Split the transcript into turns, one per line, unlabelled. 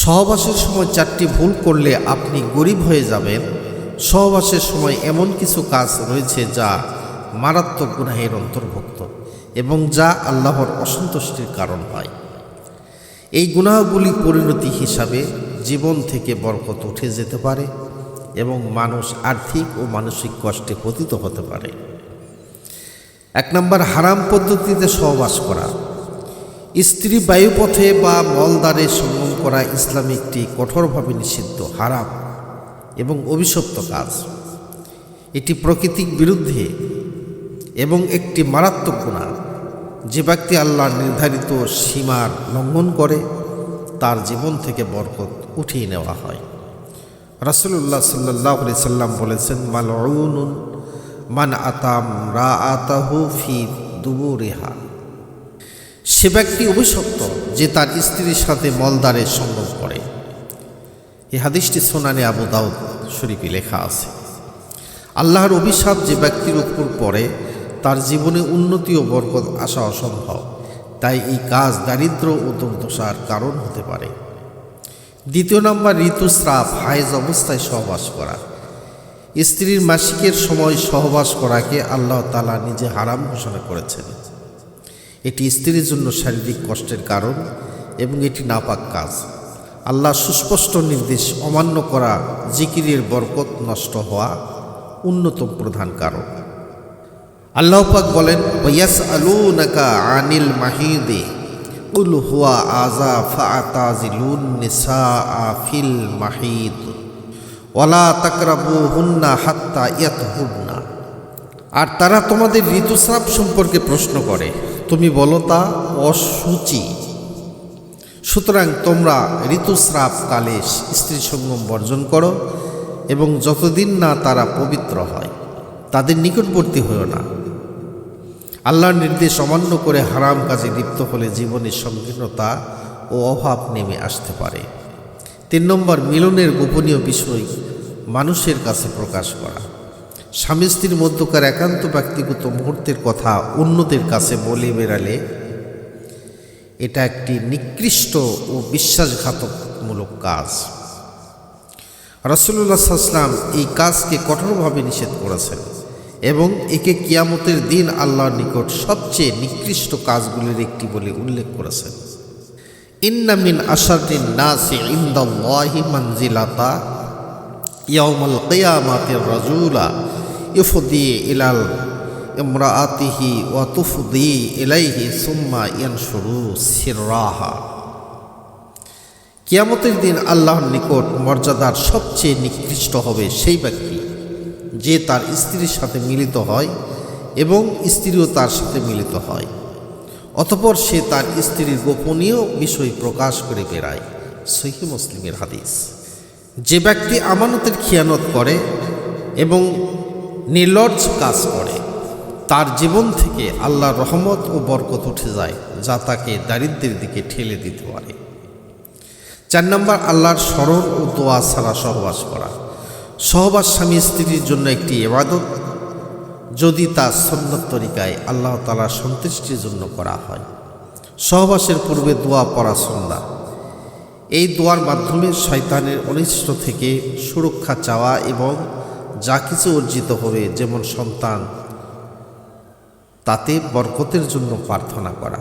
সহবাসের সময় 4টি ভুল করলে আপনি গরিব হয়ে যাবেন। সহবাসের সময় এমন কিছু কাজ রয়েছে যা মারাত্মক গুনাহের অন্তর্ভুক্ত এবং যা আল্লাহর অসন্তুষ্টির কারণ হয়। এই গুনাহগুলি পরিণতি হিসাবে জীবন থেকে বরকত উঠে যেতে পারে এবং মানুষ আর্থিক ও মানসিক কষ্টে পতিত হতে পারে। 1 নম্বর, হারাম পদ্ধতিতে সহবাস করা। স্ত্রী বায়ুপথে বা মলদ্বারে সঙ্গম করা ইসলামে একটি কঠোরভাবে নিষিদ্ধ, হারাম এবং অভিশপ্ত কাজ। এটি প্রকৃতির বিরুদ্ধে এবং একটি মারাত্মক গুনাহ। যে ব্যক্তি আল্লাহর নির্ধারিত সীমার লঙ্ঘন করে তার জীবন থেকে বরকত উঠিয়ে নেওয়া হয়। রাসূলুল্লাহ সাল্লাল্লাহু আলাইহি সাল্লাম বলেছেন, মালউনুন মান আতাম রাআতাহু ফি দুবুরিহা। সে ব্যক্তি অভিশপ্ত যে তার স্ত্রীর সাথে মলদ্বারে সঙ্গম করে। এই হাদিসটি সুনানে আবু দাউদ শরীফে লেখা আছে। আল্লাহর অভিশাপ যে ব্যক্তির উপর পড়ে তার জীবনে উন্নতি ও বরকত আসা অসম্ভব। তাই এই কাজ দারিদ্র ও দুর্দশার কারণ হতে পারে। 2 নম্বর, ঋতুস্রাব, হায়েজ অবস্থায় সহবাস করা। স্ত্রীর মাসিকের সময় সহবাস করাকে আল্লাহ তাআলা নিজে হারাম ঘোষণা করেছেন। এটি স্ত্রীর জন্য শারীরিক কষ্টের কারণ এবং এটি নাপাক কাজ। আল্লাহ সুস্পষ্ট নির্দেশ অমান্য করা জিকিরের বরকত নষ্ট হওয়া অন্যতম প্রধান কারণ। আল্লাহ পাক বলেন, ওয়ায়াসআলুনাকা আনিল মাহিদি কুল হুয়া আযা ফাআতাজিলুন নিসাআ ফিল মাহিদ ওয়ালা তাকরাবুহুন্না হাত্তা ইয়াতহুরনা। আর তারা তোমাদের ঋতুস্রাব সম্পর্কে প্রশ্ন করে, তুমি বলো তা অশুচি। সুতরাং তোমরা ঋতুস্রাব কালে স্ত্রী সঙ্গম বর্জন করো এবং যতদিন না তারা পবিত্র হয় তাদের নিকটবর্তী হও না। আল্লাহর নির্দেশ অমান্য করে হারাম কাজে লিপ্ত হলে জীবনে সংকীর্ণতা ও অভাব নেমে আসতে পারে। 3 নম্বর, মিলনের গোপনীয় বিষয় মানুষের কাছে প্রকাশ করা। স্বামী স্ত্রীর মধ্যকার একান্ত ব্যক্তিগত মুহূর্তের কথা অন্যদের কাছে বলে বেড়ালে এটা একটি নিকৃষ্ট ও বিশ্বাসঘাতকমূলক কাজ। রাসূলুল্লাহ সাল্লাল্লাহু আলাইহি ওয়াসাল্লাম এই কাজকে কঠোরভাবে নিষেধ করেছেন এবং একে কিয়ামতের দিন আল্লাহর নিকট সবচেয়ে নিকৃষ্ট কাজগুলির একটি বলে উল্লেখ করেছেন। ইন্না মিন আশারিন নাসি ইনদাল্লাহি মানজিলাতা ইয়াউমাল কিয়ামাতির রাজুলা ইফদি ইলাল ইমরাআতিহি ওয়া তুফদি ইলাইহি সুম্মা ইয়ানশুরু সিররাহা। কিয়ামতের দিন আল্লাহর নিকট মর্যাদার সবচেয়ে নিকৃষ্ট হবে সেই ব্যক্তি যে তার স্ত্রীর সাথে মিলিত হয় এবং স্ত্রীও তার সাথে মিলিত হয়, অতঃপর সে তার স্ত্রীর গোপনীয় বিষয় প্রকাশ করে বেড়ায়। সহিহ মুসলিমের হাদিস। যে ব্যক্তি আমানতের খিয়ানত করে এবং নির্লজ্জ কাজ করে তার জীবন থেকে আল্লাহর রহমত ও বরকত উঠে যায়, যা তাকে দারিদ্র্যের দিকে ঠেলে দিতে পারে। 4 নম্বর, আল্লাহর স্মরণ ও দোয়া ছাড়া সহবাস করা। সহবাস স্বামী স্ত্রীর জন্য একটি ইবাদত যদি তা সুন্নত তরিকায় আল্লাহ তাআলার সন্তুষ্টির জন্য করা হয়। সহবাসের পূর্বে দোয়া পড়া সুন্নাত। এই দোয়ার মাধ্যমে শয়তানের অনিষ্ট থেকে সুরক্ষা চাওয়া এবং যা কিছু অর্জিত হবে যেমন সন্তান তাতে বরকতের জন্য প্রার্থনা করা।